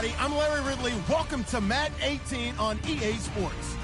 everybody. I'm Larry Ridley. Welcome to Madden 18 on EA Sports.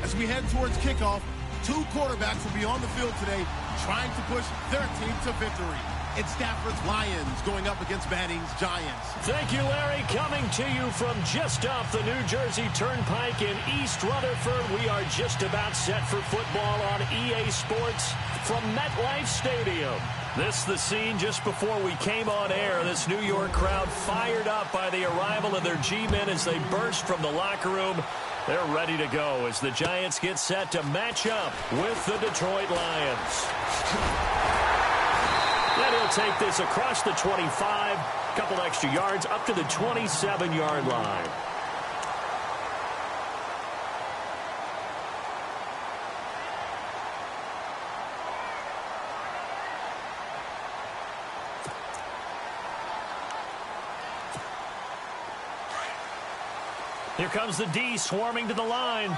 As we head towards kickoff, two quarterbacks will be on the field today trying to push their team to victory. It's Stafford's Lions going up against Manning's Giants. Thank you, Larry. Coming to you from just off the New Jersey Turnpike in East Rutherford. We are just about set for football on EA Sports from MetLife Stadium. This the scene just before we came on air. This New York crowd fired up by the arrival of their G-men as they burst from the locker room. They're ready to go as the Giants get set to match up with the Detroit Lions. Then he'll take this across the 25, couple extra yards up to the 27-yard line. Here comes the D swarming to the line.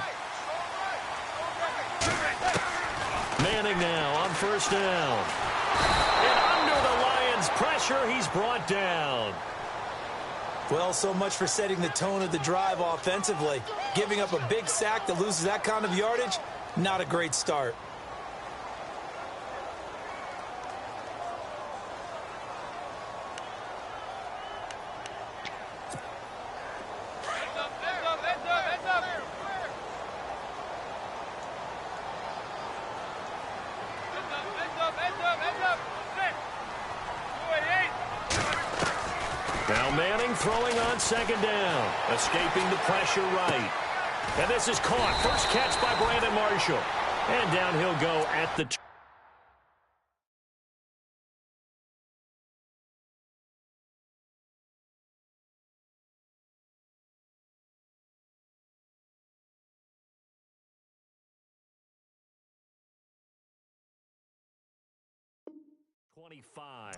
Manning now on first down. And under the Lions' pressure, he's brought down. Well, so much for setting the tone of the drive offensively. Giving up a big sack that loses that kind of yardage, not a great start. Now Manning throwing on second down, escaping the pressure right. And this is caught. First catch by Brandon Marshall. And down he'll go at the 25.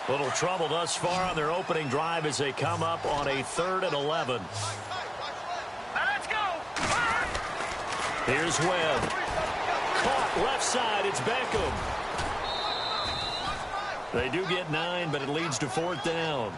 Little trouble thus far on their opening drive as they come up on a 3rd and 11. Let's go! Here's Webb. Caught left side. It's Beckham. They do get 9, but it leads to 4th down.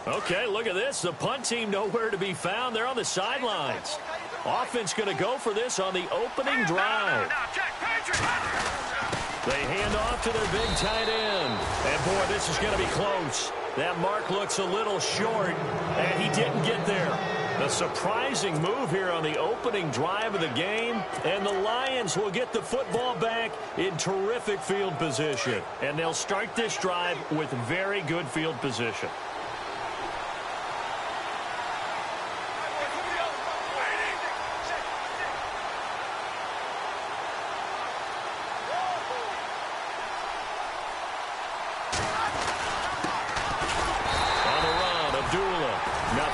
Okay, look at this. The punt team nowhere to be found. They're on the sidelines. Offense going to go for this on the opening drive. They hand off to their big tight end. And, boy, this is going to be close. That mark looks a little short, and he didn't get there. A surprising move here on the opening drive of the game, and the Lions will get the football back in terrific field position. And they'll start this drive with very good field position.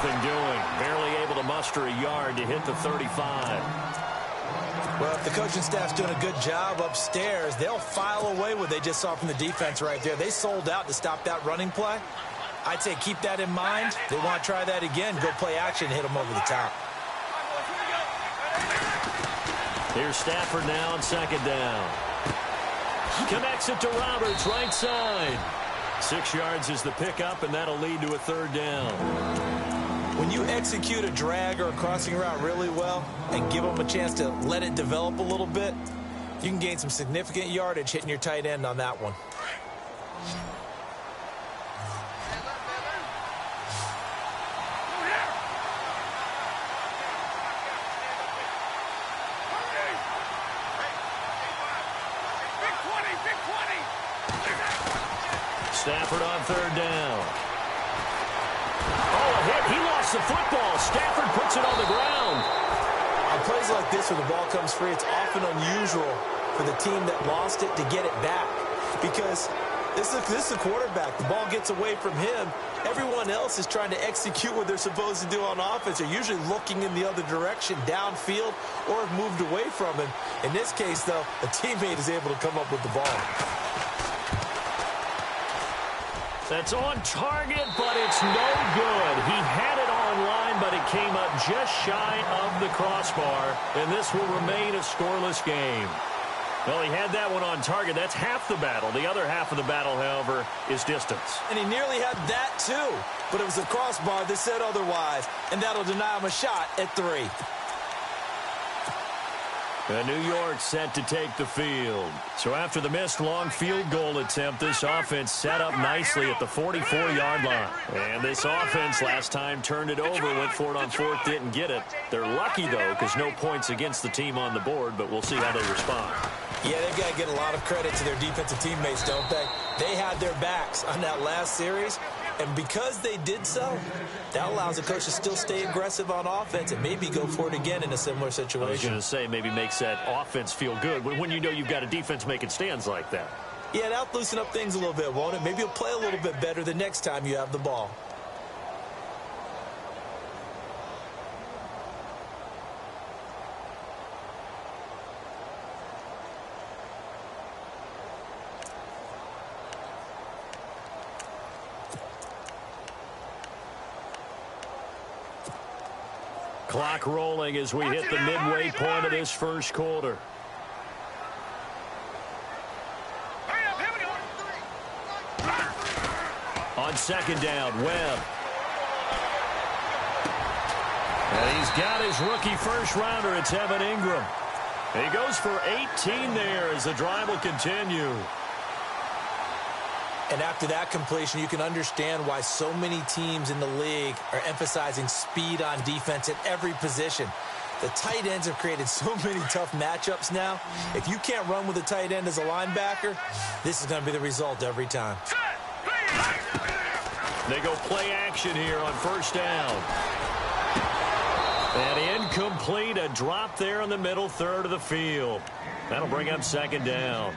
Nothing doing. Barely able to muster a yard to hit the 35. Well, if the coaching staff's doing a good job upstairs, they'll file away what they just saw from the defense right there. They sold out to stop that running play. I'd say keep that in mind. They want to try that again. Go play action and hit them over the top. Here's Stafford now on second down. Connects it to Roberts, right side. 6 yards is the pickup, and that'll lead to a third down. When you execute a drag or a crossing route really well and give them a chance to let it develop a little bit, you can gain some significant yardage hitting your tight end on that one. Stafford on third down. Oh, a hit. He lost the football. Stafford puts it on the ground. On plays like this where the ball comes free, it's often unusual for the team that lost it to get it back. Because this is a quarterback. The ball gets away from him. Everyone else is trying to execute what they're supposed to do on offense. They're usually looking in the other direction, downfield, or have moved away from him. In this case, though, a teammate is able to come up with the ball. That's on target, but it's no good. He had it on line, but it came up just shy of the crossbar, and this will remain a scoreless game. Well, he had that one on target. That's half the battle. The other half of the battle, however, is distance. And he nearly had that, too. But it was the crossbar that said otherwise, and that'll deny him a shot at 3. And New York set to take the field. So after the missed long field goal attempt, this offense set up nicely at the 44-yard line. And this offense last time turned it over, went for it on fourth, didn't get it. They're lucky, though, because no points against the team on the board, but we'll see how they respond. Yeah, they've got to get a lot of credit to their defensive teammates, don't they? They had their backs on that last series, and because they did so, that allows the coach to still stay aggressive on offense and maybe go for it again in a similar situation. I was going to say, maybe makes that offense feel good when you know you've got a defense making stands like that. Yeah, that'll loosen up things a little bit, won't it? Maybe you'll play a little bit better the next time you have the ball. Clock rolling as we hit the midway point of this first quarter. On second down, Webb. And he's got his rookie first rounder. It's Evan Ingram. He goes for 18 there as the drive will continue. And after that completion, you can understand why so many teams in the league are emphasizing speed on defense at every position. The tight ends have created so many tough matchups now. If you can't run with a tight end as a linebacker, this is going to be the result every time. They go play action here on first down. And incomplete, a drop there in the middle third of the field. That'll bring up second down.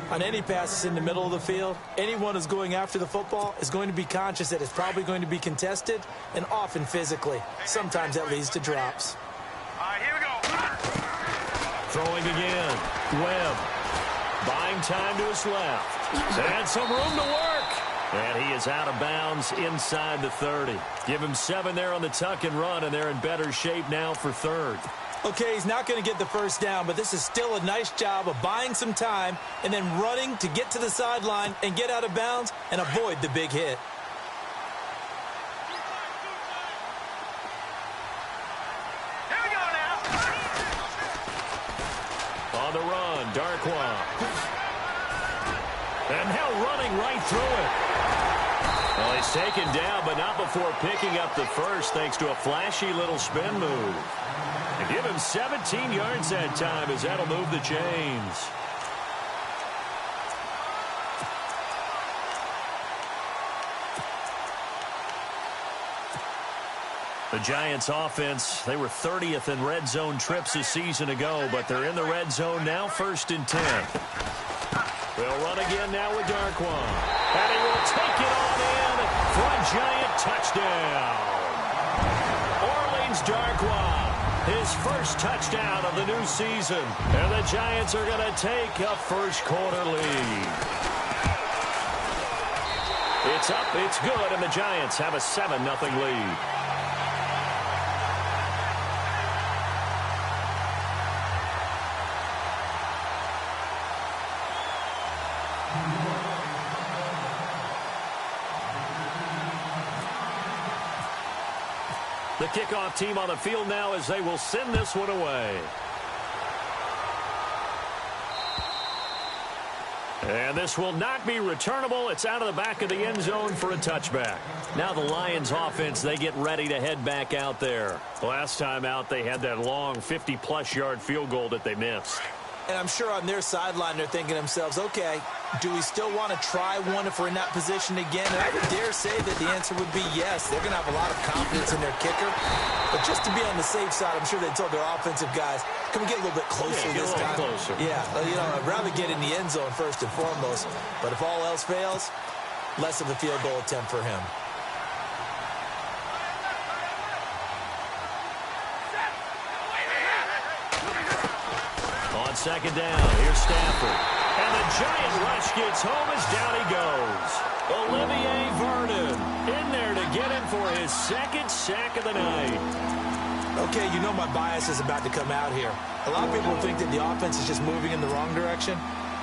On any passes in the middle of the field, anyone who's going after the football is going to be conscious that it's probably going to be contested and often physically. Sometimes that leads to drops. All right, here we go. Throwing again. Webb. Buying time to his left. And some room to work. And he is out of bounds inside the 30. Give him 7 there on the tuck and run, and they're in better shape now for third. Okay, he's not going to get the first down, but this is still a nice job of buying some time and then running to get to the sideline and get out of bounds and avoid the big hit. Here we go now. On the run, Darkwa. And now running right through it. Well, he's taken down, but not before picking up the first thanks to a flashy little spin move. And give him 17 yards that time as that'll move the chains. The Giants offense, they were 30th in red zone trips a season ago, but they're in the red zone now, 1st and 10. They'll run again now with Darkwan. And he will take it on in for a Giant touchdown. Orleans Darkwan his first touchdown of the new season. And the Giants are going to take a first-quarter lead. It's up, it's good, and the Giants have a 7-0 lead. The kickoff team on the field now as they will send this one away. And this will not be returnable. It's out of the back of the end zone for a touchback. Now the Lions offense, they get ready to head back out there. Last time out, they had that long 50-plus yard field goal that they missed. And I'm sure on their sideline they're thinking to themselves, okay, do we still want to try one if we're in that position again? And I would dare say that the answer would be yes. They're going to have a lot of confidence in their kicker. But just to be on the safe side, I'm sure they told their offensive guys, can we get a little bit closer this time? Closer. Yeah, well, you know, I'd rather get in the end zone first and foremost. But if all else fails, less of a field goal attempt for him. Second down, here's Stafford. And the giant rush gets home as down he goes. Olivier Vernon in there to get him for his second sack of the night. Okay, you know my bias is about to come out here. A lot of people think that the offense is just moving in the wrong direction.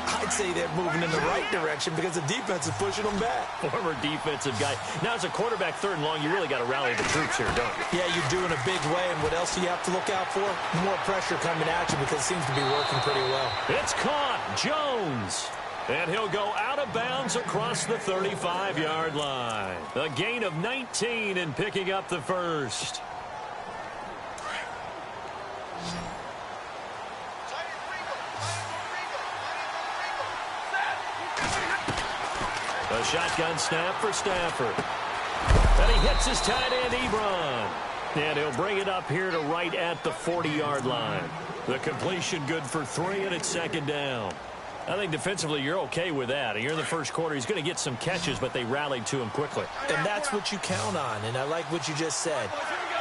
I'd say they're moving in the right direction because the defense is pushing them back. Former defensive guy. Now, as a quarterback, third and long, you really got to rally the troops here, don't you? Yeah, you do in a big way. And what else do you have to look out for? More pressure coming at you because it seems to be working pretty well. It's caught. Jones. And he'll go out of bounds across the 35-yard line. A gain of 19 and picking up the first. A shotgun snap for Stafford. And he hits his tight end, Ebron. And he'll bring it up here to right at the 40-yard line. The completion good for 3, and it's second down. I think defensively you're okay with that. Here in the first quarter, he's going to get some catches, but they rallied to him quickly. And that's what you count on, and I like what you just said.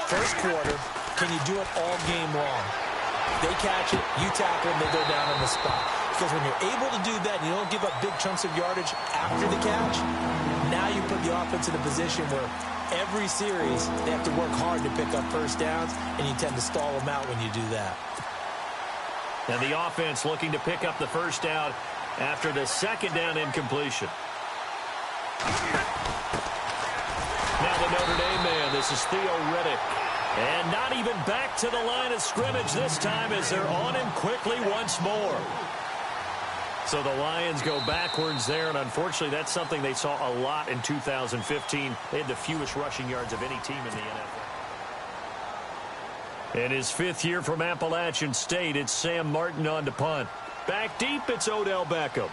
First quarter, can you do it all game long? They catch it, you tackle them, they go down on the spot. Because when you're able to do that and you don't give up big chunks of yardage after the catch, now you put the offense in a position where every series they have to work hard to pick up first downs, and you tend to stall them out when you do that. And the offense looking to pick up the first down after the second down incompletion. Now the Notre Dame man, this is Theo Riddick. And not even back to the line of scrimmage this time as they're on him quickly once more. So the Lions go backwards there, and unfortunately that's something they saw a lot in 2015. They had the fewest rushing yards of any team in the NFL. In his 5th year from Appalachian State, it's Sam Martin on to punt. Back deep, it's Odell Beckham.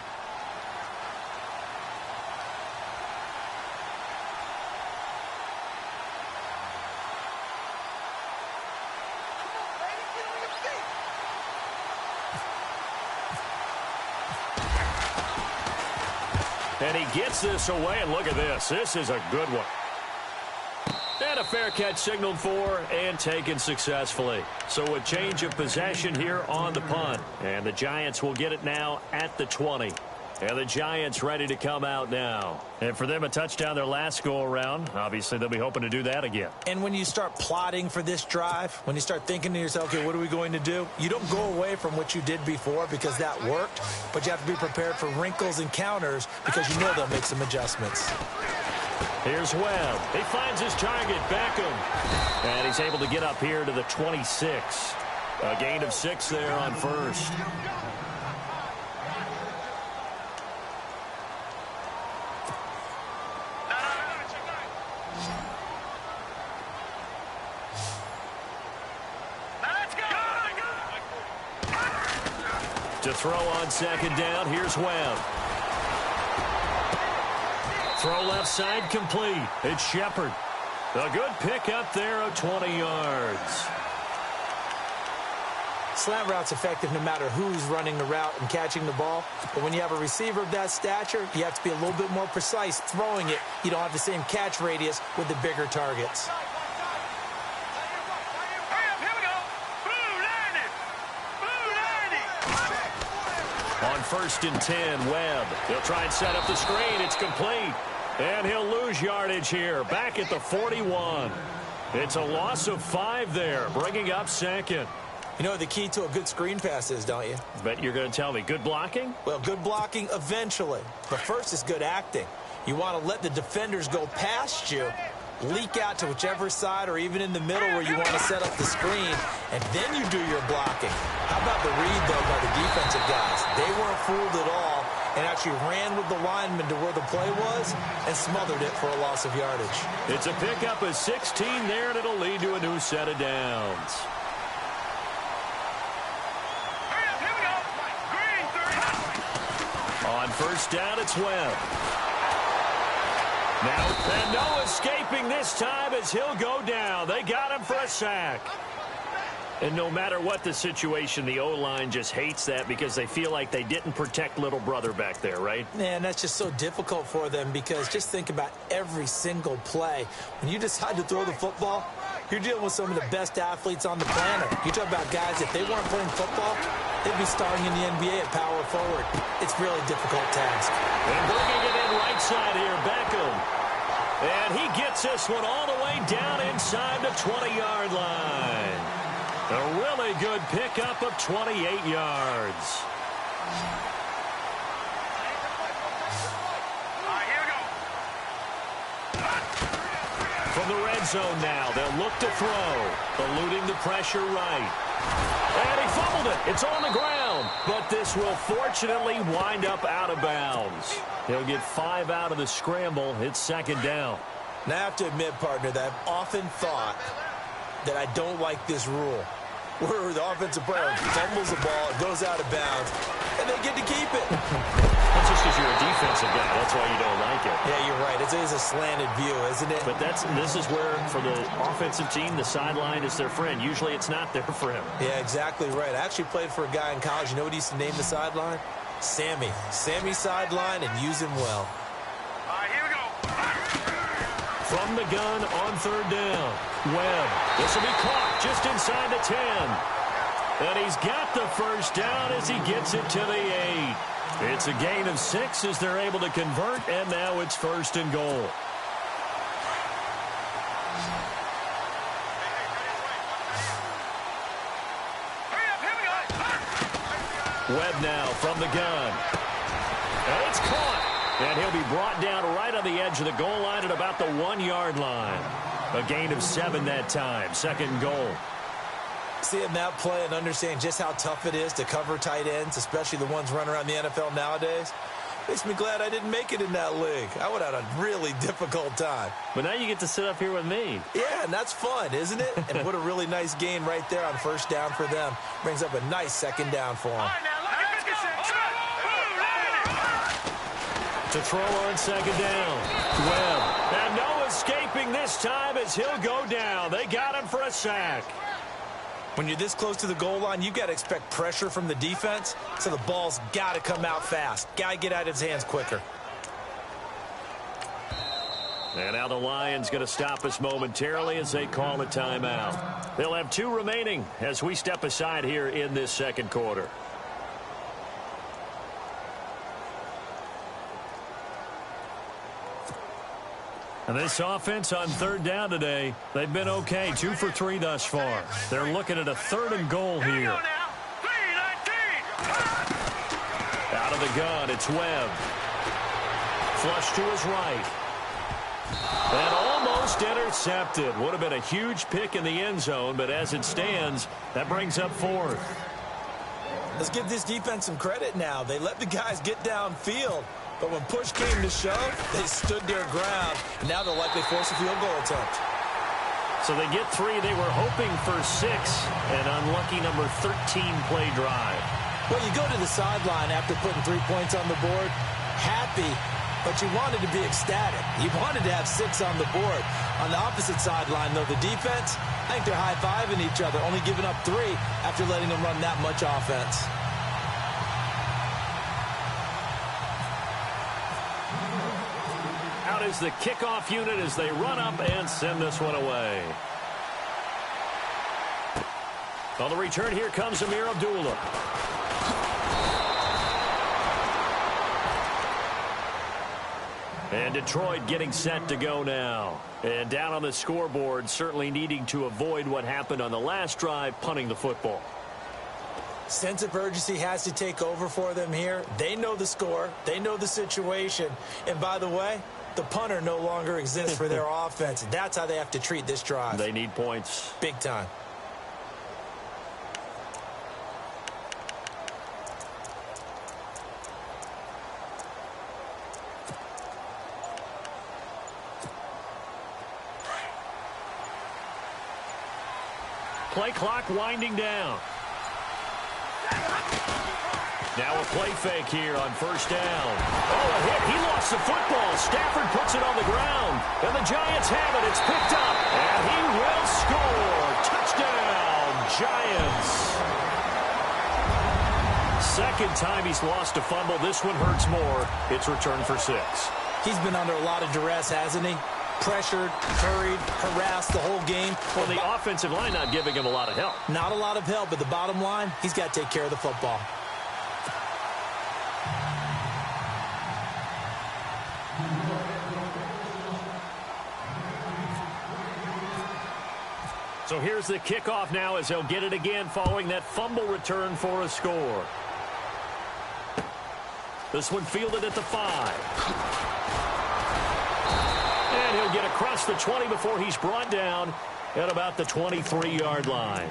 And he gets this away, and look at this. This is a good one. And a fair catch signaled for and taken successfully. So a change of possession here on the punt. And the Giants will get it now at the 20. And the Giants ready to come out now. And for them, a touchdown their last go-around. Obviously, they'll be hoping to do that again. And when you start plotting for this drive, when you start thinking to yourself, okay, what are we going to do? You don't go away from what you did before because that worked, but you have to be prepared for wrinkles and counters because you know they'll make some adjustments. Here's Webb. He finds his target, Beckham. And he's able to get up here to the 26. A gain of 6 there on first. To throw on second down, here's Webb. Throw left side complete. It's Shepard. A good pickup there of 20 yards. Slant route's effective no matter who's running the route and catching the ball. But when you have a receiver of that stature, you have to be a little bit more precise throwing it. You don't have the same catch radius with the bigger targets. Here we go. 1st and 10. Webb. He'll try and set up the screen. It's complete. And he'll lose yardage here. Back at the 41. It's a loss of 5 there, bringing up 2nd. You know what the key to a good screen pass is, don't you? Bet you're going to tell me. Good blocking? Well, good blocking eventually. But first is good acting. You want to let the defenders go past you, leak out to whichever side or even in the middle where you want to set up the screen, and then you do your blocking. How about the read, though, by the defensive guys? They weren't fooled at all and actually ran with the lineman to where the play was and smothered it for a loss of yardage. It's a pickup of 16 there, and it'll lead to a new set of downs. On 1st down, it's Webb. Now, and no escaping this time as he'll go down. They got him for a sack. And no matter what the situation, the O-line just hates that because they feel like they didn't protect little brother back there, right? Man, that's just so difficult for them because just think about every single play. When you decide to throw the football, you're dealing with some of the best athletes on the planet. You talk about guys, if they weren't playing football, they'd be starting in the NBA at power forward. It's really a difficult task. And bringing it in right side here, Beckham. And he gets this one all the way down inside the 20-yard line. A really good pickup of 28 yards. From the red zone now, they'll look to throw, eluding the pressure right. And he fumbled it. It's on the ground. But this will fortunately wind up out of bounds. He'll get 5 out of the scramble. It's 2nd down. Now, I have to admit, partner, that I've often thought that I don't like this rule, where the offensive player fumbles the ball, it goes out of bounds, and they get to keep it. That's just because you're a defensive guy. That's why you don't like it. Yeah, you're right. It is a slanted view, isn't it? But this is where, for the offensive team, the sideline is their friend. Usually it's not there for him. Yeah, exactly right. I actually played for a guy in college. You know what he used to name the sideline? Sammy. Sammy sideline, and use him well. Here we go. From the gun on 3rd down. Webb. This will be caught just inside the 10. And he's got the 1st down as he gets it to the 8. It's a gain of 6 as they're able to convert, and now it's 1st and goal. Webb now from the gun. And it's caught. And he'll be brought down right on the edge of the goal line at about the 1-yard line. A gain of 7 that time. 2nd goal. Seeing that play and understand just how tough it is to cover tight ends, especially the ones running around the NFL nowadays, makes me glad I didn't make it in that league. I would have had a really difficult time. But now you get to sit up here with me. Yeah, and that's fun, isn't it? And what a really nice gain right there on 1st down for them. Brings up a nice 2nd down for them. To throw on 2nd down. Webb. And no escaping this time as he'll go down. They got him for a sack. When you're this close to the goal line, you've got to expect pressure from the defense, so the ball's got to come out fast. Got to get out of his hands quicker. And now the Lions going to stop us momentarily as they call a timeout. They'll have 2 remaining as we step aside here in this 2nd quarter. And this offense on 3rd down today, they've been okay. 2 for 3 thus far. They're looking at a 3rd and goal here. Out of the gun, it's Webb. Flush to his right. And almost intercepted. Would have been a huge pick in the end zone, but as it stands, that brings up 4th. Let's give this defense some credit now. They let the guys get downfield. But when push came to shove, they stood their ground. And now they'll likely force a field goal attempt. So they get 3. They were hoping for 6. An unlucky number 13 play drive. Well, you go to the sideline after putting 3 points on the board, happy, but you wanted to be ecstatic. You wanted to have 6 on the board. On the opposite sideline, though, the defense, I think they're high-fiving each other, only giving up 3 after letting them run that much offense. Out is the kickoff unit as they run up and send this one away. On the return, here comes Amir Abdullah. And Detroit getting set to go now. And down on the scoreboard, certainly needing to avoid what happened on the last drive, punting the football. Sense of urgency has to take over for them here. They know the score. They know the situation. And by the way, the punter no longer exists for their offense. That's how they have to treat this drive. They need points. Big time. Play clock winding down. Now a play fake here on first down. Oh, a hit. He lost the football. Stafford puts it on the ground. And the Giants have it. It's picked up. And he will score. Touchdown, Giants. Second time he's lost a fumble. This one hurts more. It's returned for 6. He's been under a lot of duress, hasn't he? Pressured, hurried, harassed the whole game. Well, the offensive line not giving him a lot of help. Not a lot of help, but the bottom line, he's got to take care of the football. So here's the kickoff now as he'll get it again following that fumble return for a score. This one fielded at the 5. And he'll get across the 20 before he's brought down at about the 23-yard line.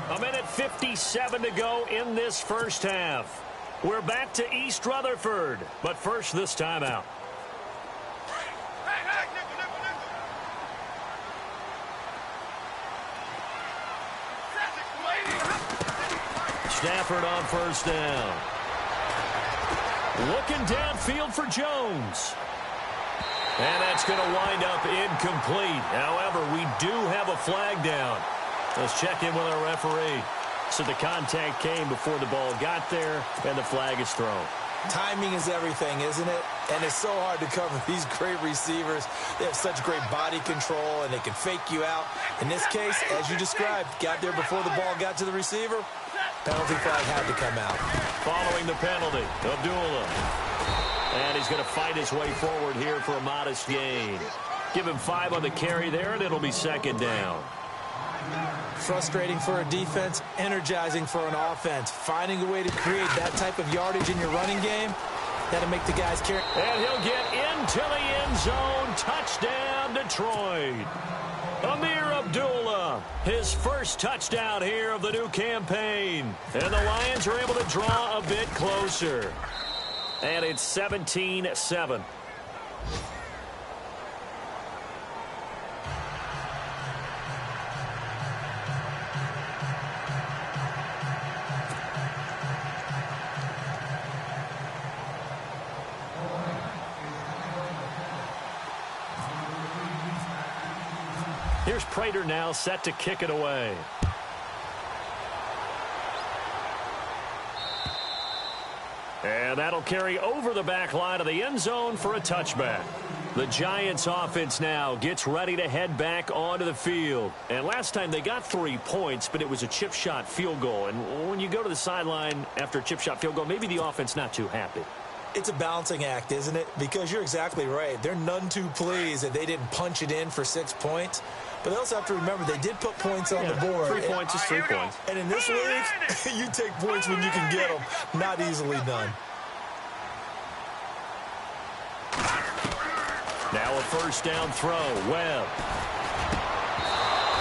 1:57 to go in this first half. We're back to East Rutherford, but first this timeout. Stafford on first down. Looking downfield for Jones. And that's going to wind up incomplete. However, we do have a flag down. Let's check in with our referee. So the contact came before the ball got there, and the flag is thrown. Timing is everything, isn't it? And it's so hard to cover these great receivers. They have such great body control, and they can fake you out. In this case, as you described, got there before the ball got to the receiver. Penalty flag had to come out. Following the penalty, Abdullah. And he's going to fight his way forward here for a modest gain. Give him 5 on the carry there, and it'll be second down. Frustrating for a defense, energizing for an offense. Finding a way to create that type of yardage in your running game, that'll make the guys carry. And he'll get into the end zone. Touchdown, Detroit. Amir Abdullah, his first touchdown here of the new campaign. And the Lions are able to draw a bit closer. And it's 17-7. Here's Prater now set to kick it away. And that'll carry over the back line of the end zone for a touchback. The Giants offense now gets ready to head back onto the field. And last time they got 3 points, but it was a chip shot field goal. And when you go to the sideline after a chip shot field goal, maybe the offense not too happy. It's a balancing act, isn't it? Because you're exactly right. They're none too pleased that they didn't punch it in for 6 points. But they also have to remember they did put points on the board. 3 points is 3 points. And in this league, you take points when you can get them. Not easily done. Now a first down throw. Webb.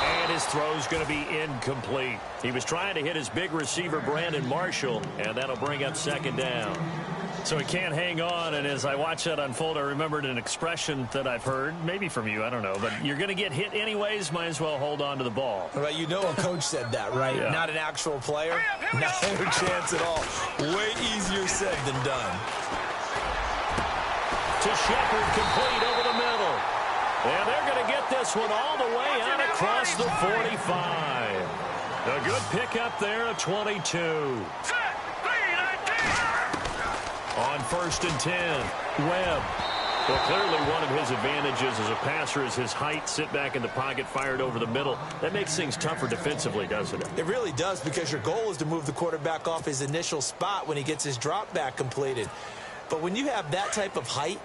And his throw's going to be incomplete. He was trying to hit his big receiver, Brandon Marshall, and that'll bring up second down. So he can't hang on, and as I watch that unfold, I remembered an expression that I've heard, maybe from you, I don't know, but you're going to get hit anyways, might as well hold on to the ball. Well, you know a coach said that, right? Yeah. Not an actual player. Not a chance at all. Way easier said than done. To Shepard, complete over the middle. And they're going to get this one all the way out across the 45. A good pickup there of 22. On first and 10, Webb. Well, clearly one of his advantages as a passer is his height. Sit back in the pocket, fired over the middle. That makes things tougher defensively, doesn't it? It really does, because your goal is to move the quarterback off his initial spot when he gets his drop back completed. But when you have that type of height,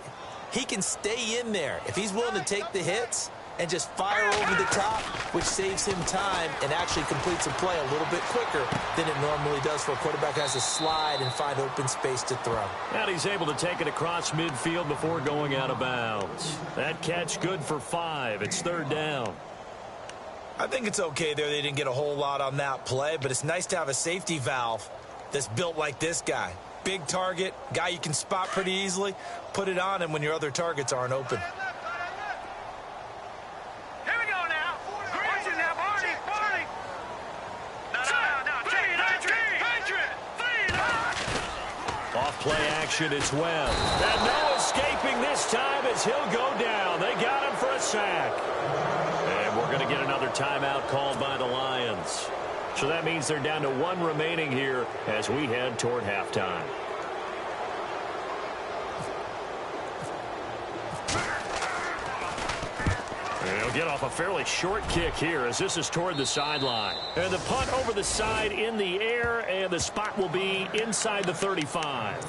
he can stay in there. If he's willing to take the hits and just fire over the top, which saves him time and actually completes a play a little bit quicker than it normally does for a quarterback who has to slide and find open space to throw. And he's able to take it across midfield before going out of bounds. That catch good for 5. It's 3rd down. I think it's okay there. They didn't get a whole lot on that play, but it's nice to have a safety valve that's built like this guy. Big target, guy you can spot pretty easily. Put it on him when your other targets aren't open. Here we go now. Watch it now, Barney. Off play action, it's Webb. And no escaping this time as he'll go down. They got him for a sack. And we're going to get another timeout called by the Lions. So that means they're down to 1 remaining here as we head toward halftime. He'll get off a fairly short kick here as this is toward the sideline. And the punt over the side in the air, and the spot will be inside the 35.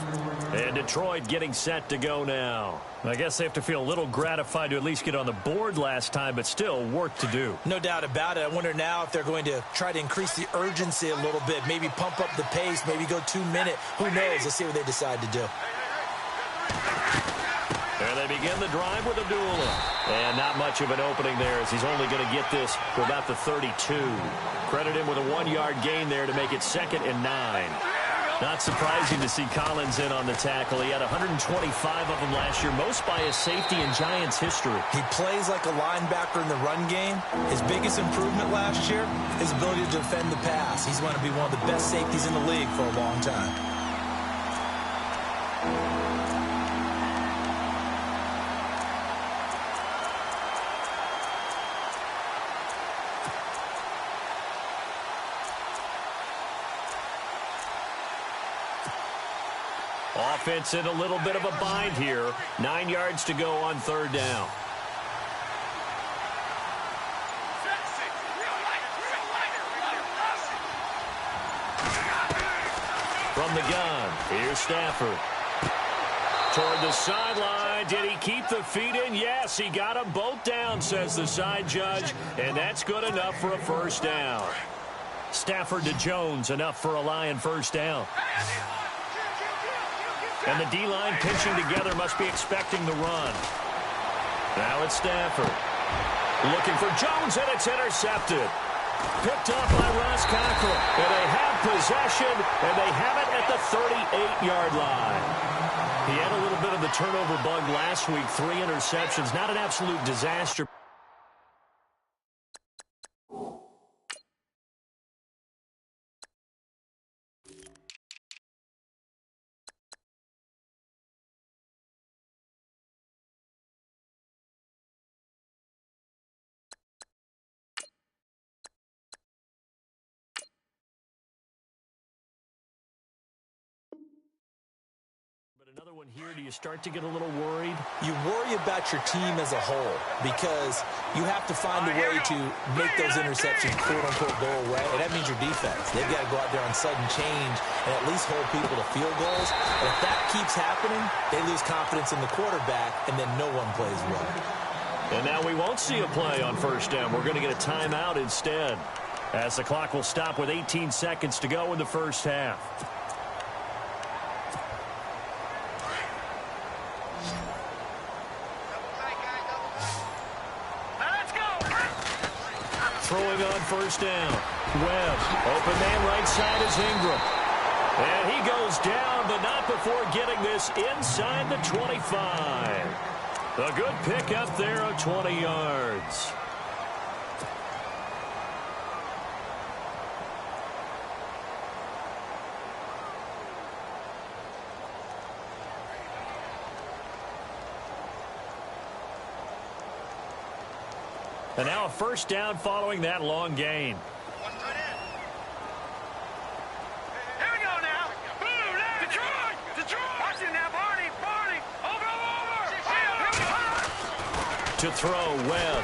And Detroit getting set to go now. I guess they have to feel a little gratified to at least get on the board last time, but still work to do. No doubt about it. I wonder now if they're going to try to increase the urgency a little bit, maybe pump up the pace, maybe go 2-minute. Who knows? Let's see what they decide to do. And they begin the drive with a duel. And not much of an opening there as he's only going to get this for about the 32. Credit him with a 1-yard gain there to make it 2nd and 9. Not surprising to see Collins in on the tackle. He had 125 of them last year, most by a safety in Giants history. He plays like a linebacker in the run game. His biggest improvement last year, his ability to defend the pass. He's going to be one of the best safeties in the league for a long time. Offense in a little bit of a bind here. 9 yards to go on 3rd down. From the gun, here's Stafford. Toward the sideline. Did he keep the feet in? Yes, he got them both down, says the side judge. And that's good enough for a 1st down. Stafford to Jones, enough for a Lion 1st down. And the D-line pinching together must be expecting the run. Now it's Stafford. Looking for Jones, and it's intercepted. Picked off by Ross Cockrell. And they have possession, and they have it at the 38-yard line. He had a little bit of the turnover bug last week. 3 interceptions. Not an absolute disaster. Another one here. Do you start to get a little worried? You worry about your team as a whole because you have to find a way to make those interceptions, quote-unquote, go away, and that means your defense. They've got to go out there on sudden change and at least hold people to field goals. And if that keeps happening, they lose confidence in the quarterback, and then no one plays well. And now we won't see a play on 1st down. We're going to get a timeout instead, as the clock will stop with 18 seconds to go in the 1st half. Throwing on 1st down. Webb, open man right side is Ingram. And he goes down, but not before getting this inside the 25. A good pickup there of 20 yards. And now a 1st down following that long gain. Here we go now. Boom, Detroit. Watch it now, Barney. Over. To throw, Webb.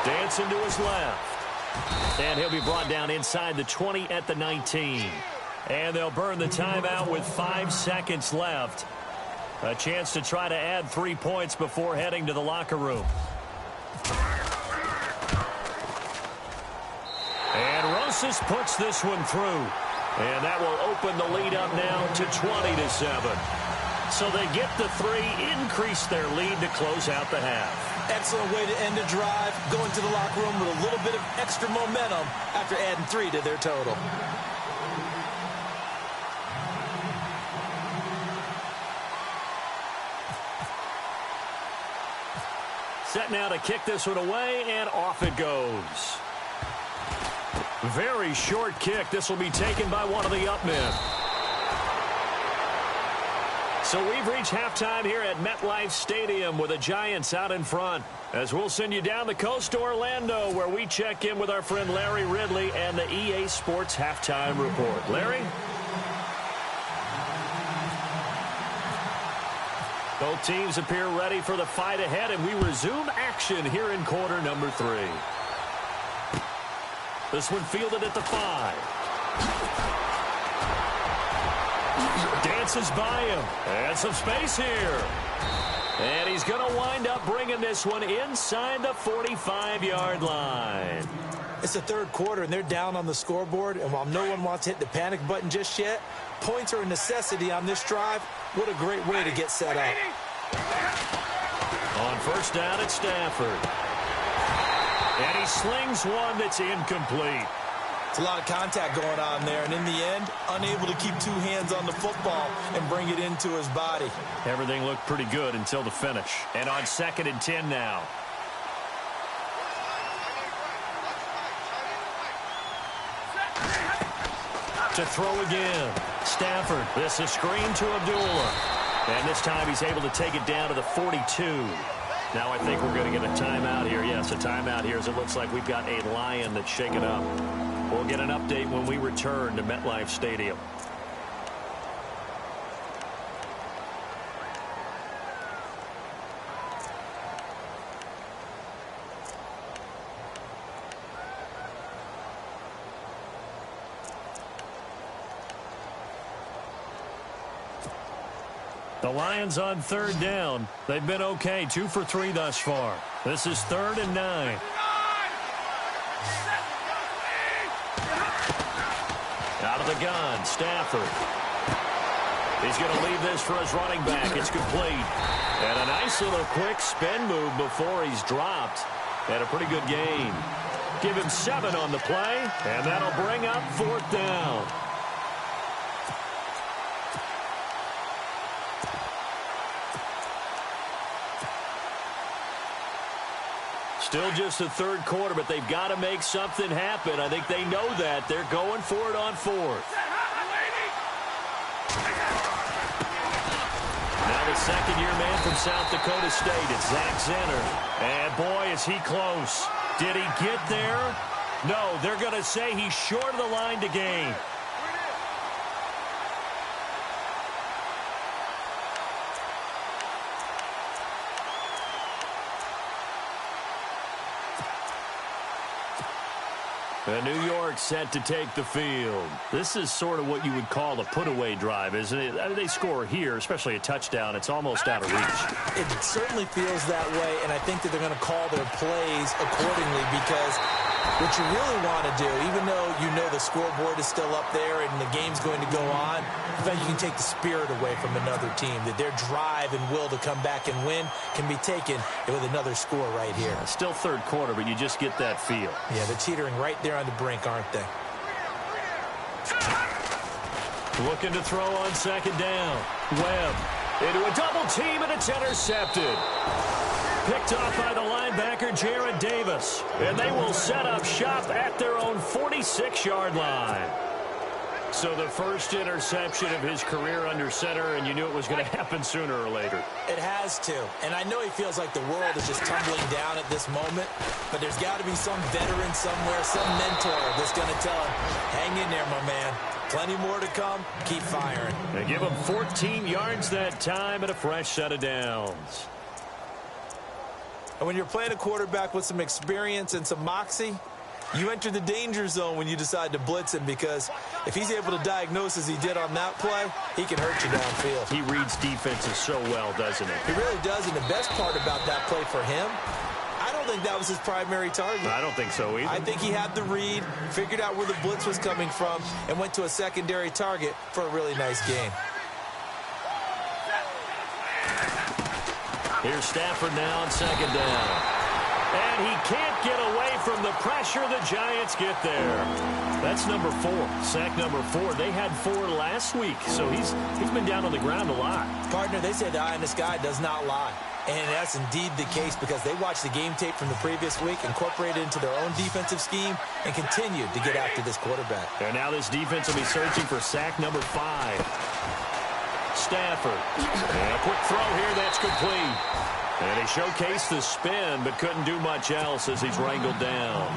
Dancing to his left. And he'll be brought down inside the 20 at the 19. And they'll burn the timeout with 5 seconds left. A chance to try to add 3 points before heading to the locker room. And Rosas puts this one through. And that will open the lead up now to 20-7. So they get the 3, increase their lead to close out the half. Excellent way to end the drive, going to the locker room with a little bit of extra momentum after adding 3 to their total. Set now to kick this one away, and off it goes. Very short kick. This will be taken by one of the up men. So we've reached halftime here at MetLife Stadium with the Giants out in front. As we'll send you down the coast to Orlando, where we check in with our friend Larry Ridley and the EA Sports Halftime Report. Larry? Both teams appear ready for the fight ahead, and we resume action here in quarter number 3. This one fielded at the 5. Dances by him. And some space here. And he's going to wind up bringing this one inside the 45-yard line. It's the third quarter, and they're down on the scoreboard. And while no one wants to hit the panic button just yet, points are a necessity on this drive. What a great way to get set up. On first down, it's Stafford. And he slings one that's incomplete. It's a lot of contact going on there, and in the end, unable to keep 2 hands on the football and bring it into his body. Everything looked pretty good until the finish. And on 2nd and 10 now. To throw again. Stafford. This is screen to Abdullah. And this time he's able to take it down to the 42. Now I think we're going to get a timeout here. Yes, a timeout here as it looks like we've got a Lion that's shaken up. We'll get an update when we return to MetLife Stadium. The Lions on 3rd down. They've been okay, 2 for 3 thus far. This is 3rd and 9. Out of the gun, Stafford. He's going to leave this for his running back. It's complete. And a nice little quick spin move before he's dropped. And a pretty good gain. Give him 7 on the play, and that'll bring up 4th down. Still just the third quarter, but they've got to make something happen. I think they know that. They're going for it on 4th. Now the second-year man from South Dakota State, it's Zach Zenner. And boy, is he close. Did he get there? No, they're going to say he's short of the line to gain. And New York set to take the field. This is sort of what you would call a put-away drive, isn't it? I mean, they score here, especially a touchdown. It's almost out of reach. It certainly feels that way, and I think that they're going to call their plays accordingly because what you really want to do, even though you know the scoreboard is still up there and the game's going to go on, I think you can take the spirit away from another team, that their drive and will to come back and win can be taken with another score right here. Yeah, still third quarter, but you just get that feel. Yeah, they're teetering right there on the brink, aren't they? Looking to throw on second down. Webb into a double team, and it's intercepted. Picked off by the linebacker, Jared Davis. And they will set up shop at their own 46-yard line. So the first interception of his career under center, and you knew it was going to happen sooner or later. It has to. And I know he feels like the world is just tumbling down at this moment, but there's got to be some veteran somewhere, some mentor that's going to tell him, hang in there, my man. Plenty more to come. Keep firing. They give him 14 yards that time and a fresh set of downs. And when you're playing a quarterback with some experience and some moxie, You enter the danger zone when you decide to blitz him, because if he's able to diagnose as he did on that play, he can hurt you downfield. He reads defenses so well, doesn't he? He really does, and the best part about that play for him, I don't think that was his primary target. I don't think so either. I think he had the read, figured out where the blitz was coming from, and went to a secondary target for a really nice gain. Here's Stafford now on second down. And he can't get away from the pressure. The Giants get there. That's number 4. Sack number 4. They had 4 last week, so he's been down on the ground a lot. Partner, they say the eye in the sky does not lie. And that's indeed the case, because they watched the game tape from the previous week, incorporated it into their own defensive scheme, and continued to get after this quarterback. And now this defense will be searching for sack number 5. Stafford. And a quick throw here. That's complete. And he showcased the spin, but couldn't do much else as he's wrangled down.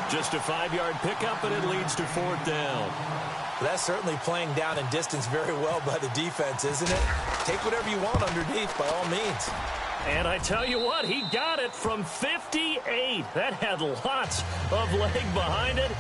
Just a 5-yard pickup, and it leads to 4th down. That's certainly playing down in distance very well by the defense, isn't it? Take whatever you want underneath, by all means. And I tell you what, he got it from 58. That had lots of leg behind it.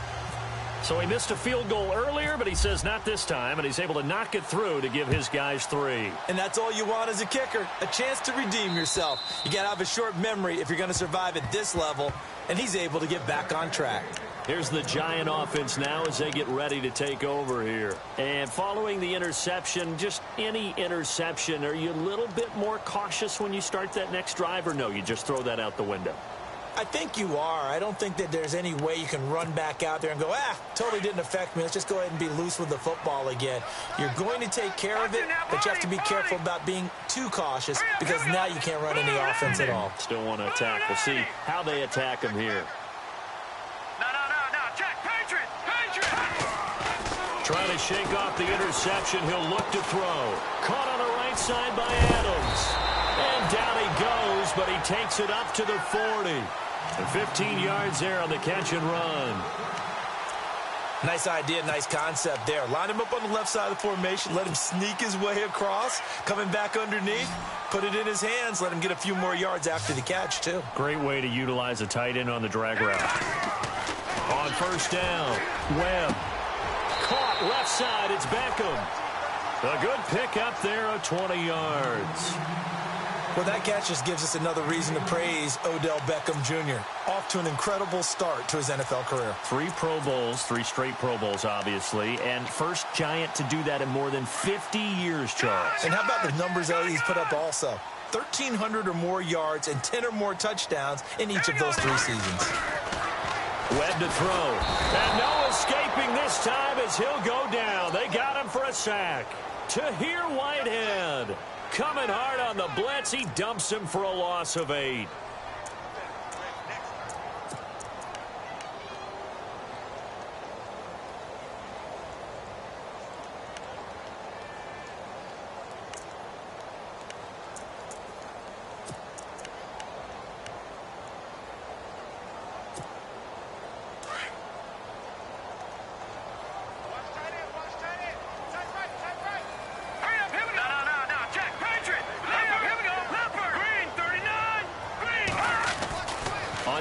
So he missed a field goal earlier, but he says not this time, and he's able to knock it through to give his guys 3. And that's all you want as a kicker, a chance to redeem yourself. You got to have a short memory if you're going to survive at this level, and he's able to get back on track. Here's the Giant offense now as they get ready to take over here. And following the interception, just any interception, are you a little bit more cautious when you start that next drive, or no, you just throw that out the window? I think you are. I don't think that there's any way you can run back out there and go, totally didn't affect me. Let's just go ahead and be loose with the football again. You're going to take care of it, but you have to be careful about being too cautious, because now you can't run any offense at all. Still want to attack. We'll see how they attack him here. No. Check. Patriot. Trying to shake off the interception. He'll look to throw. Caught on the right side by Adams. And down he goes, but he takes it up to the 40. And 15 yards there on the catch and run. Nice idea, nice concept there. Line him up on the left side of the formation, let him sneak his way across, coming back underneath, put it in his hands, let him get a few more yards after the catch, too. Great way to utilize a tight end on the drag route. On first down, Webb. Caught left side, it's Beckham. A good pick up there of 20 yards. Well, that catch just gives us another reason to praise Odell Beckham Jr. Off to an incredible start to his NFL career. 3 Pro Bowls, 3 straight Pro Bowls, obviously, and first Giant to do that in more than 50 years, Charles. And how about the numbers that he's put up also? 1,300 or more yards and 10 or more touchdowns in each of those 3 seasons. Webb to throw. And no escaping this time as he'll go down. They got him for a sack. Tahir Whitehead. Coming hard on the blitz. He dumps him for a loss of 8.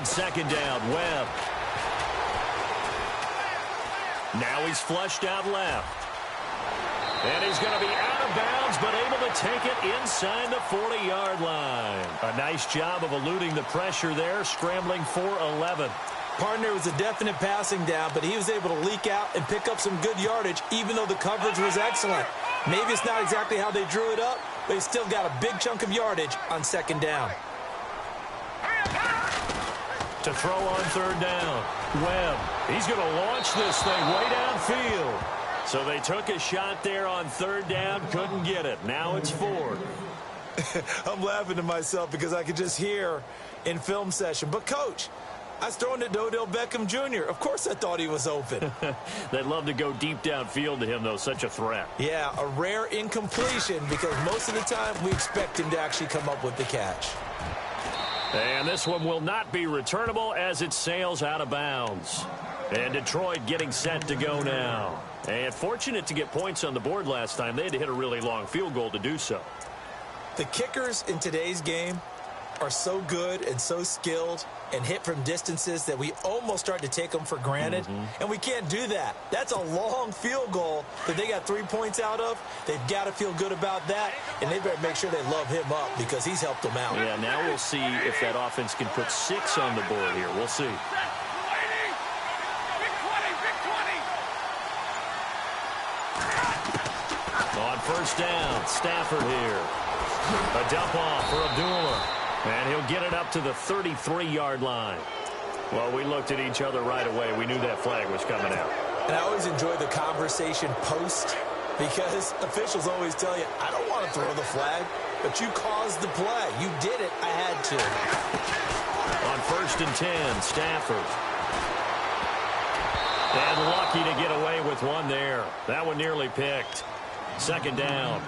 Second down, Webb. Now he's flushed out left. And he's going to be out of bounds, but able to take it inside the 40-yard line. A nice job of eluding the pressure there, scrambling for 11. Partner, was a definite passing down, but he was able to leak out and pick up some good yardage, even though the coverage was excellent. Maybe it's not exactly how they drew it up, but he still got a big chunk of yardage on second down. To throw on third down, Webb. He's going to launch this thing way downfield. So they took a shot there on third down, couldn't get it. Now it's 4th. I'm laughing to myself because I could just hear in film session, but Coach, I was throwing it to Odell Beckham Jr. Of course I thought he was open. They'd love to go deep downfield to him, though. Such a threat. Yeah, a rare incompletion because most of the time we expect him to actually come up with the catch. And this one will not be returnable as it sails out of bounds. And Detroit getting set to go now. And fortunate to get points on the board last time. They had to hit a really long field goal to do so. The kickers in today's game are so good and so skilled and hit from distances that we almost start to take them for granted, and we can't do that. That's a long field goal that they got 3 points out of. They've got to feel good about that, and they better make sure they love him up because he's helped them out. Yeah, now we'll see if that offense can put 6 on the board here. We'll see. On first down, Stafford here. A dump off for Abdullah. And he'll get it up to the 33-yard line. Well, we looked at each other right away. We knew that flag was coming out. And I always enjoy the conversation post because officials always tell you, I don't want to throw the flag, but you caused the play. You did it. I had to. On first and 10, Stafford. And lucky to get away with one there. That one nearly picked. Second down.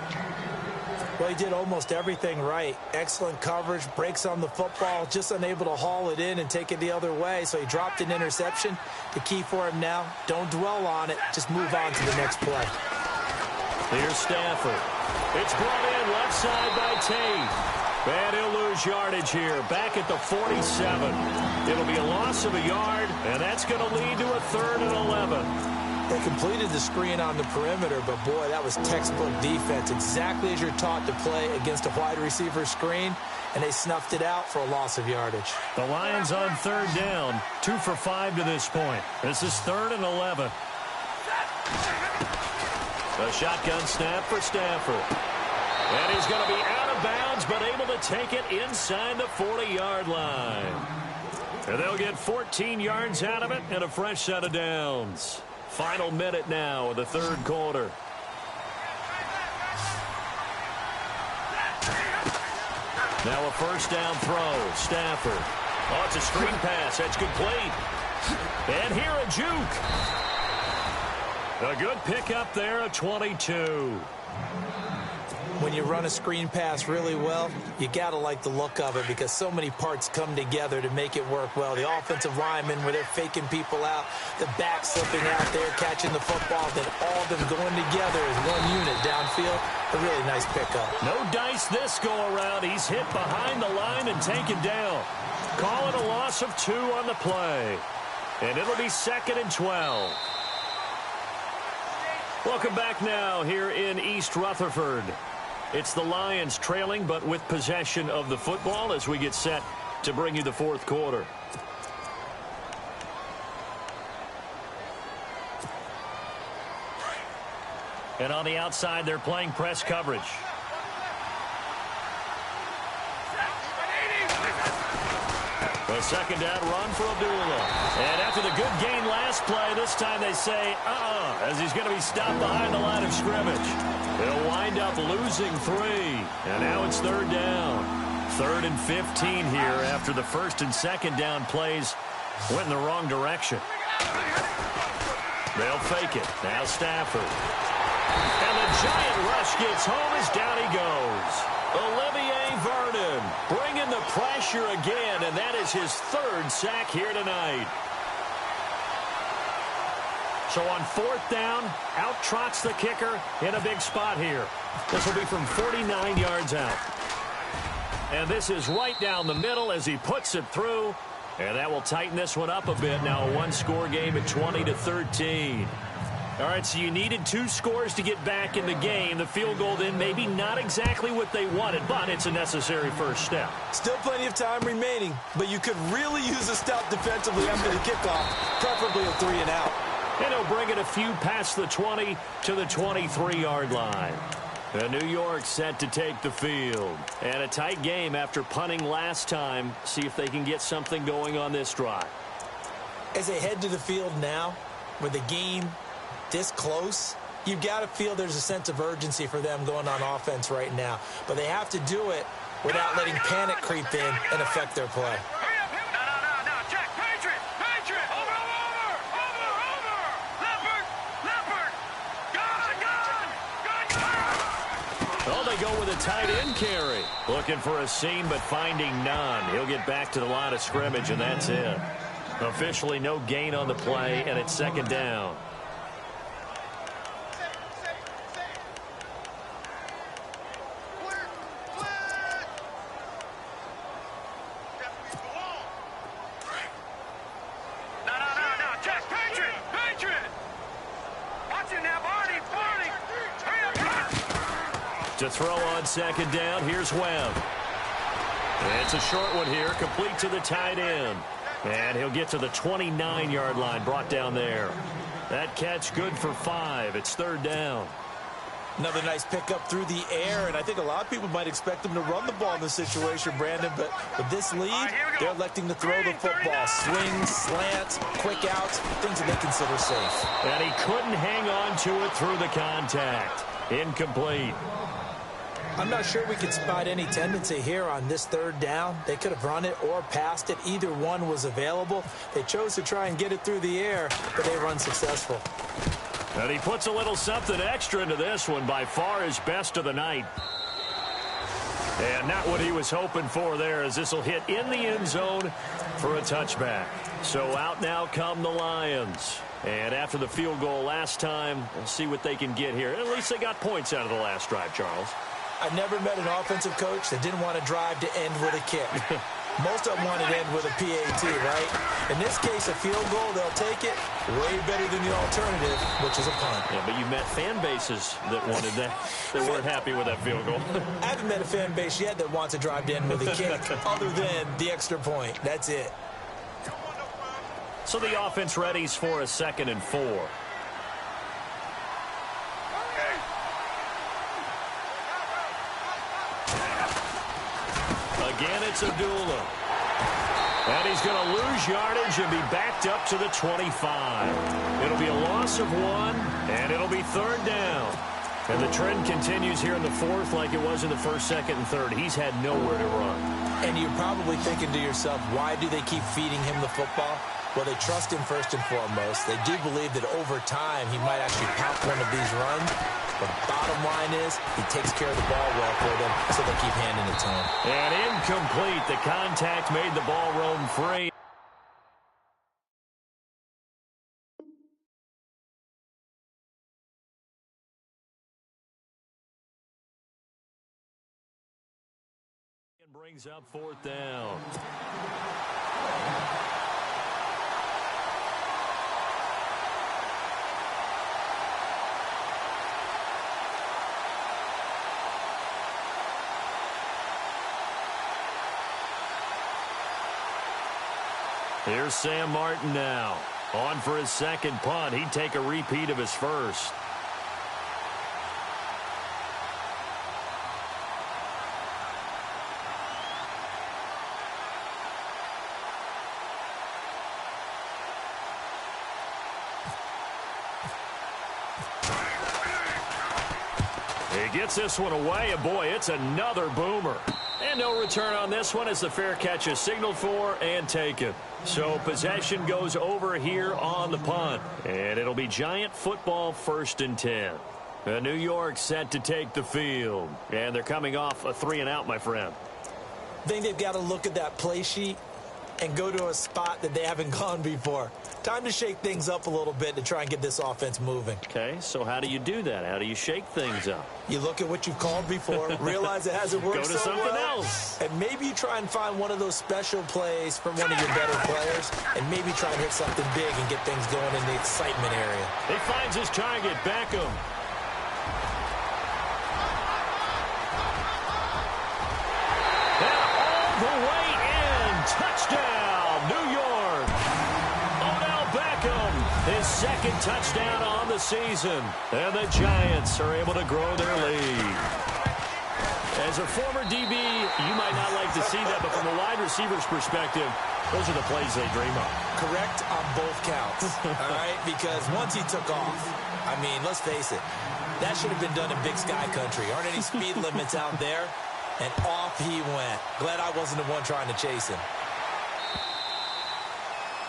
Well, he did almost everything right. Excellent coverage, breaks on the football, just unable to haul it in and take it the other way. So he dropped an interception. The key for him now, don't dwell on it. Just move on to the next play. Here's Stafford. It's brought in left side by Tate. And he'll lose yardage here, back at the 47. It'll be a loss of a yard, and that's going to lead to a 3rd and 11. They completed the screen on the perimeter, but, boy, that was textbook defense, exactly as you're taught to play against a wide receiver screen, and they snuffed it out for a loss of yardage. The Lions on 3rd down, 2 for 5 to this point. This is 3rd and 11. A shotgun snap for Stafford. And he's going to be out of bounds, but able to take it inside the 40-yard line. And they'll get 14 yards out of it and a fresh set of downs. Final minute now of the 3rd quarter. Now a first down throw. Stafford. Oh, it's a screen pass. That's complete. And here a juke. A good pickup there at 22. When you run a screen pass really well, you got to like the look of it because so many parts come together to make it work well. The offensive linemen, where they're faking people out, the back slipping out there, catching the football, then all of them going together as one unit downfield. A really nice pickup. No dice this go-around. He's hit behind the line and taken down. Call it a loss of 2 on the play. And it'll be 2nd and 12. Welcome back now here in East Rutherford. It's the Lions trailing, but with possession of the football as we get set to bring you the 4th quarter. And on the outside, they're playing press coverage. A second down run for Abdullah. And after the good gain last play, this time they say, as he's going to be stopped behind the line of scrimmage. They'll wind up losing 3. And now it's 3rd down. 3rd and 15 here after the 1st and 2nd down plays went in the wrong direction. They'll fake it. Now Stafford. And the giant rush gets home as down he goes. Olivier Vernon bringing the pressure again, and that is his 3rd sack here tonight. So on 4th down, out trots the kicker in a big spot here. This will be from 49 yards out. And this is right down the middle as he puts it through. And that will tighten this one up a bit. Now a 1-score game at 20-13. All right, so you needed 2 scores to get back in the game. The field goal then maybe not exactly what they wanted, but it's a necessary first step. Still plenty of time remaining, but you could really use a stop defensively after the kickoff, preferably a 3 and out. And he'll bring it a few past the 20 to the 23-yard line. And New York set to take the field. And a tight game after punting last time. See if they can get something going on this drive. As they head to the field now, with the game this close, you've got to feel there's a sense of urgency for them going on offense right now. But they have to do it without letting panic creep in and affect their play. No, Jack, Patriot, over, Leopard, gun. Oh, they go with a tight end carry. Looking for a seam, but finding none. He'll get back to the line of scrimmage, and that's it. Officially no gain on the play, and it's 2nd down. To throw on second down, here's Webb. It's a short one here, complete to the tight end. And he'll get to the 29-yard line, brought down there. That catch good for 5. It's third down. Another nice pickup through the air, and I think a lot of people might expect them to run the ball in this situation, Brandon, but with this lead, they're electing to throw the football. Swings, slants, quick outs, things that they consider safe. And he couldn't hang on to it through the contact. Incomplete. I'm not sure we can spot any tendency here on this third down. They could have run it or passed it. Either one was available. They chose to try and get it through the air, but they were unsuccessful. And he puts a little something extra into this one, by far his best of the night. And not what he was hoping for there, as this will hit in the end zone for a touchback. So out now come the Lions. And after the field goal last time, we'll see what they can get here. At least they got points out of the last drive, Charles. I've never met an offensive coach that didn't want to drive to end with a kick. Most of them want to end with a PAT, right? In this case, a field goal, they'll take it. Way better than the alternative, which is a punt. Yeah, but you met fan bases that wanted that. They weren't happy with that field goal. I haven't met a fan base yet that wants to drive to end with a kick, other than the extra point. That's it. So the offense readies for a 2nd and 4. Again, it's Abdullah. And he's going to lose yardage and be backed up to the 25. It'll be a loss of 1, and it'll be third down. And the trend continues here in the 4th like it was in the 1st, 2nd, and 3rd. He's had nowhere to run. And you're probably thinking to yourself, why do they keep feeding him the football? Well, they trust him first and foremost. They do believe that over time he might actually pout one of these runs. But bottom line is, he takes care of the ball well for them, so they keep handing it to him. And incomplete. The contact made the ball roam free. And brings up 4th down. Here's Sam Martin now. On for his 2nd punt. He'd take a repeat of his first. He gets this one away, and boy, it's another boomer. And no return on this one as the fair catch is signaled for and taken. So possession goes over here on the punt. And it'll be Giant football 1st and 10. New York set to take the field. And they're coming off a 3-and-out, my friend. I think they've got to look at that play sheet and go to a spot that they haven't gone before. Time to shake things up a little bit to try and get this offense moving. Okay, so how do you do that? How do you shake things up? You look at what you've called before, realize it hasn't worked so well. Go to something else. And maybe you try and find one of those special plays from one of your better players, and maybe try and hit something big and get things going in the excitement area. He finds his target, Beckham. And all the way in. Touchdown, New York. His 2nd touchdown on the season. And the Giants are able to grow their lead. As a former DB, you might not like to see that, but from a wide receiver's perspective, those are the plays they dream of. Correct on both counts, all right? Because once he took off, I mean, let's face it, that should have been done in Big Sky Country. Aren't any speed limits out there? And off he went. Glad I wasn't the one trying to chase him.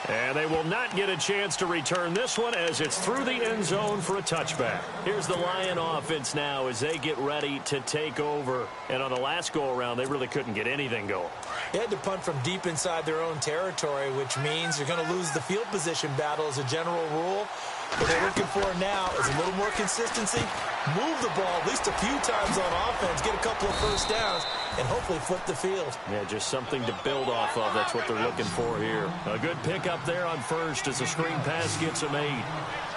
And they will not get a chance to return this one as it's through the end zone for a touchback. Here's the Lion offense now as they get ready to take over. And on the last go-around, they really couldn't get anything going. They had to punt from deep inside their own territory, which means you're going to lose the field position battle as a general rule. What they're looking for now is a little more consistency move the ball at least a few times on offense, get a couple of first downs, and hopefully flip the field. Yeah, just something to build off of. That's what they're looking for here. A good pickup there on first as the screen pass gets them 8.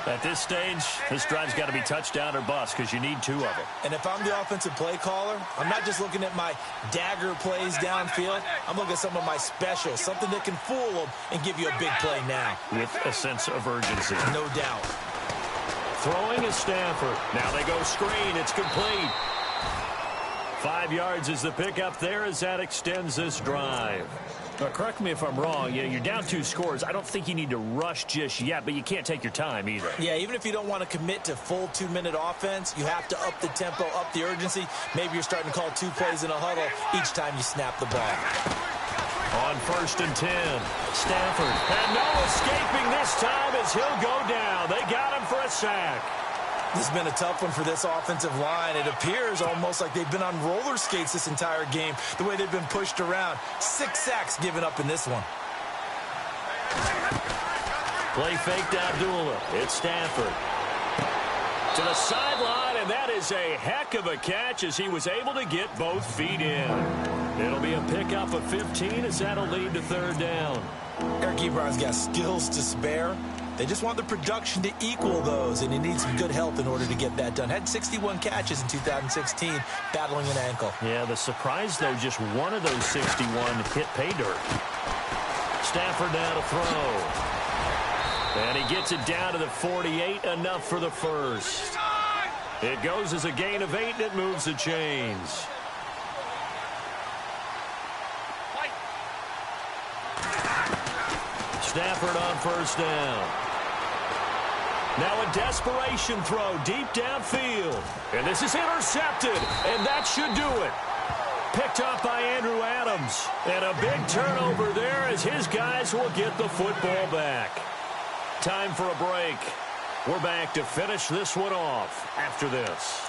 At this stage, this drive's got to be touchdown or bust because you need 2 of them. And if I'm the offensive play caller, I'm not just looking at my dagger plays downfield. I'm looking at some of my specials, something that can fool them and give you a big play now. With a sense of urgency. No doubt. Throwing is Stafford. Now they go screen. It's complete. 5 yards is the pickup there as that extends this drive. Now, correct me if I'm wrong. You're down 2 scores. I don't think you need to rush just yet, but you can't take your time either. Yeah, even if you don't want to commit to full 2-minute offense, you have to up the tempo, up the urgency. Maybe you're starting to call 2 plays in a huddle each time you snap the ball. On 1st and 10, Stafford. And no escaping this time as he'll go down. They got him for a sack. This has been a tough one for this offensive line. It appears almost like they've been on roller skates this entire game, the way they've been pushed around. 6 sacks given up in this one. Play fake to Abdullah. It's Stafford. To the sideline, and that is a heck of a catch as he was able to get both feet in. It'll be a pickup of 15 as that'll lead to 3rd down. Eric Ebron's got skills to spare. They just want the production to equal those, and he needs some good help in order to get that done. Had 61 catches in 2016, battling an ankle. Yeah, the surprise, though, just one of those 61 hit pay dirt. Stafford now to throw. And he gets it down to the 48, enough for the first. It goes as a gain of 8, and it moves the chains. Stafford on 1st down. Now a desperation throw deep downfield. And this is intercepted, and that should do it. Picked up by Andrew Adams. And a big turnover there as his guys will get the football back. Time for a break. We're back to finish this one off after this.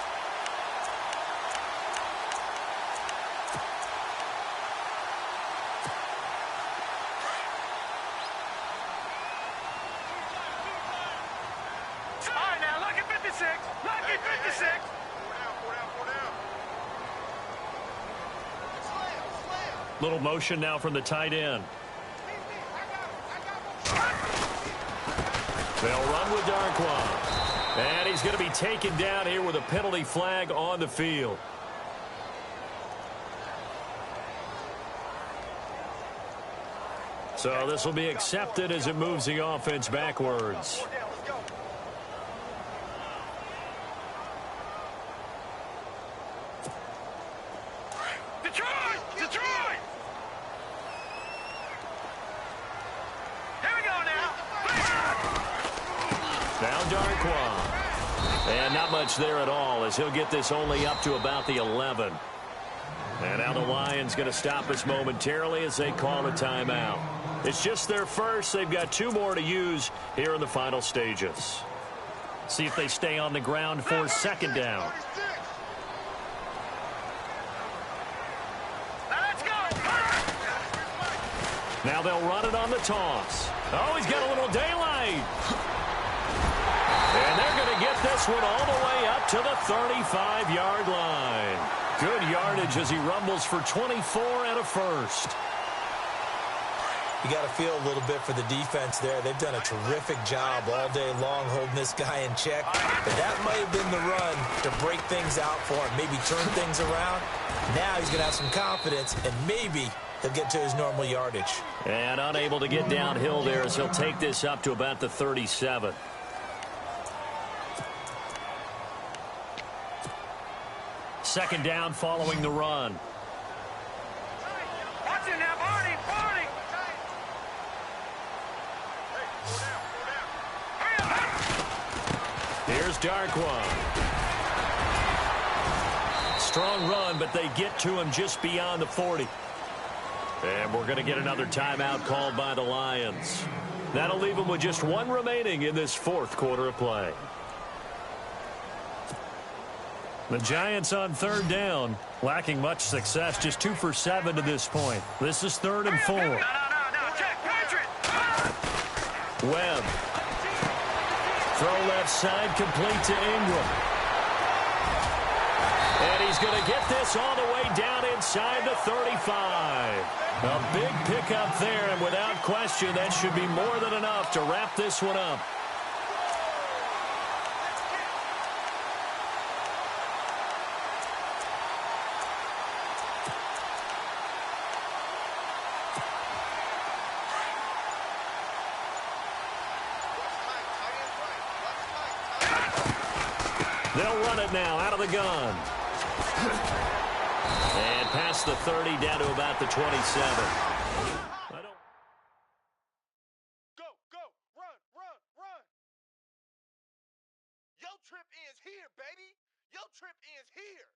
Little motion now from the tight end. They'll run with Darquan. And he's going to be taken down here with a penalty flag on the field. So this will be accepted as it moves the offense backwards. There at all as he'll get this only up to about the 11. And now the Lions going to stop us momentarily as they call a timeout. It's just their first. They've got 2 more to use here in the final stages. See if they stay on the ground for 2nd down. Now they'll run it on the toss. Oh, he's got a little daylight. And they're going to get this one all the way up to the 35-yard line. Good yardage as he rumbles for 24 and a first. You got to feel a little bit for the defense there. They've done a terrific job all day long holding this guy in check. But that might have been the run to break things out for him, maybe turn things around. Now he's going to have some confidence, and maybe he'll get to his normal yardage. And unable to get downhill there as he'll take this up to about the 37. Second down following the run. Watch it now, Barney, Barney. Here's Darquan. Strong run, but they get to him just beyond the 40. And we're going to get another timeout called by the Lions. That'll leave them with just 1 remaining in this 4th quarter of play. The Giants on 3rd down, lacking much success, just 2 for 7 to this point. This is 3rd and 4. No, check, Patrick. Webb. Throw left side, complete to Ingram. And he's going to get this all the way down inside the 35. A big pickup there, and without question, that should be more than enough to wrap this one up. They'll run it now out of the gun. And past the 30 down to about the 27. Go, run. Your trip ends here, baby. Your trip ends here.